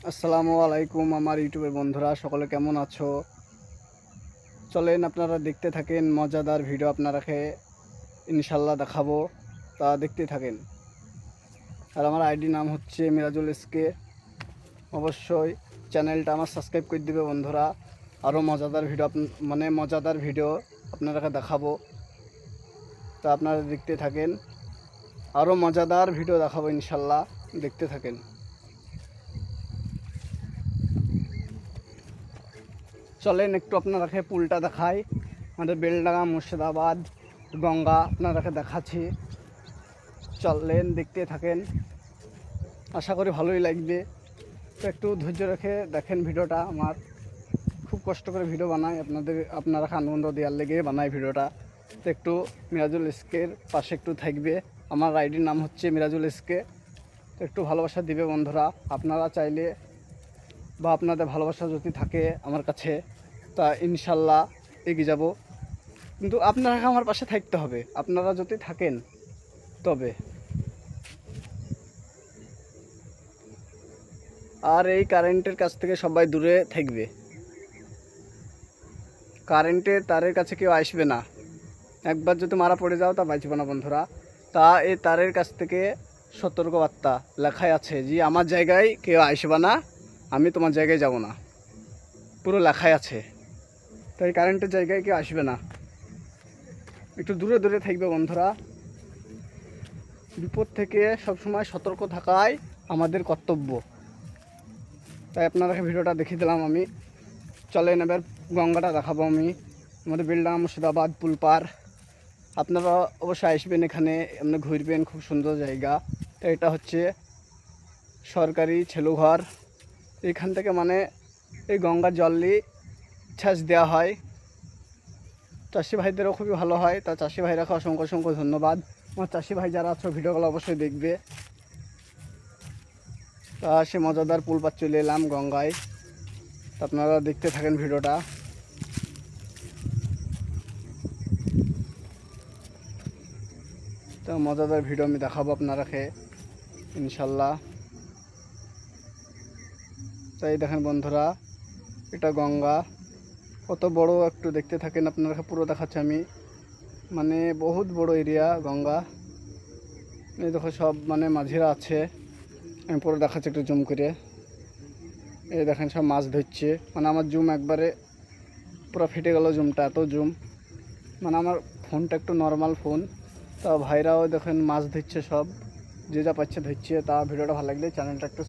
আসসালামু আলাইকুম আমার ইউটিউবের বন্ধুরা, সকলে কেমন আছো? চলেন আপনারা দেখতে থাকেন, মজাদার ভিডিও আপনারাকে ইনশাল্লাহ দেখাবো, তা দেখতে থাকেন। আর আমার আইডি নাম হচ্ছে মিরাজুল এসকে। অবশ্যই চ্যানেলটা আমার সাবস্ক্রাইব করে দিবে বন্ধুরা। আরও মজাদার ভিডিও মজাদার ভিডিও আপনারাকে দেখাবো, তা আপনারা দেখতে থাকেন। আরও মজাদার ভিডিও দেখাবো ইনশাল্লাহ, দেখতে থাকেন। চলেন একটু আপনারাকে পুলটা দেখাই। আমাদের বেলডাঙ্গা মুর্শিদাবাদ গঙ্গা আপনারাকে দেখাচ্ছি, চলেন দেখতে থাকেন। আশা করি ভালোই লাগবে, তো একটু ধৈর্য রেখে দেখেন ভিডিওটা। আমার খুব কষ্ট করে ভিডিও বানাই, আপনারা আনন্দ দেওয়ার লেগে বানাই ভিডিওটা। তো একটু মিরাজুল এসকের পাশে একটু থাকবে। আমার আইডির নাম হচ্ছে মিরাজুল এসকে। তো একটু ভালোবাসা দিবে বন্ধুরা। আপনারা চাইলে বা আপনাদের ভালোবাসা যদি থাকে আমার কাছে, তা ইনশাল্লাহ এগিয়ে যাব। কিন্তু আপনারা আমার পাশে থাকতে হবে, আপনারা যদি থাকেন তবে। আর এই কারেন্টের কাছ থেকে সবাই দূরে থাকবে, কারেন্টের তারের কাছে কেউ আসবে না। একবার যদি মারা পড়ে যাও তা বাঁচবে না বন্ধুরা। তা এই তারের কাছ থেকে সতর্কবার্তা লেখাই আছে যে আমার জায়গায় কেউ আসবে না, আমি তোমার জায়গায় যাব না, পুরো লেখাই আছে। তাই কারেন্টের জায়গায় কেউ আসবে না, একটু দূরে দূরে থাকবে বন্ধুরা। বিপদ থেকে সবসময় সতর্ক থাকাই আমাদের কর্তব্য। তাই আপনাদেরকে ভিডিওটা দেখিয়ে দিলাম আমি। চলেন এবার গঙ্গাটা দেখাবো আমি। আমাদের বেলডাঙ্গা মুর্শিদাবাদ পুল পার। আপনারা অবশ্যই আসবেন, এখানে এমনি ঘুরবেন, খুব সুন্দর জায়গা। তো এটা হচ্ছে সরকারি ছেলুঘর। এখান থেকে এই গঙ্গার জল নিয়ে ছাঁচ দেওয়া হয়। চাষি ভাইদেরও খুবই ভালো হয়। তা চাষি ভাইরাকে অসংখ্য অসংখ্য ধন্যবাদ। আমার চাষি ভাই যারা আছো ভিডিওগুলো অবশ্যই দেখবে। তা সে মজাদার পুল পার চলে এলাম গঙ্গায়, আপনারা দেখতে থাকেন ভিডিওটা। তো মজাদার ভিডিও আমি দেখাবো আপনারাকে ইনশাল্লাহ। তাই দেখেন বন্ধুরা, এটা গঙ্গা কত বড়, একটু দেখতে থাকেন আপনারা, পুরো দেখাচ্ছি আমি। বহুত বড় এরিয়া গঙ্গা। এই দেখো সব মাঝিরা আছে, আমি পুরো দেখাচ্ছি একটু জুম করে। এই দেখেন সব মাছ ধরছে, আমার জুম একবারে পুরো ফেটে গেল, জুমটা এত জুম। আমার ফোনটা একটু নর্মাল ফোন। তা ভাইরাও দেখেন মাছ ধরছে সব, যে যা পাচ্ছে ধরছে। তা ভিডিওটা ভালো লাগলে চ্যানেলটা একটু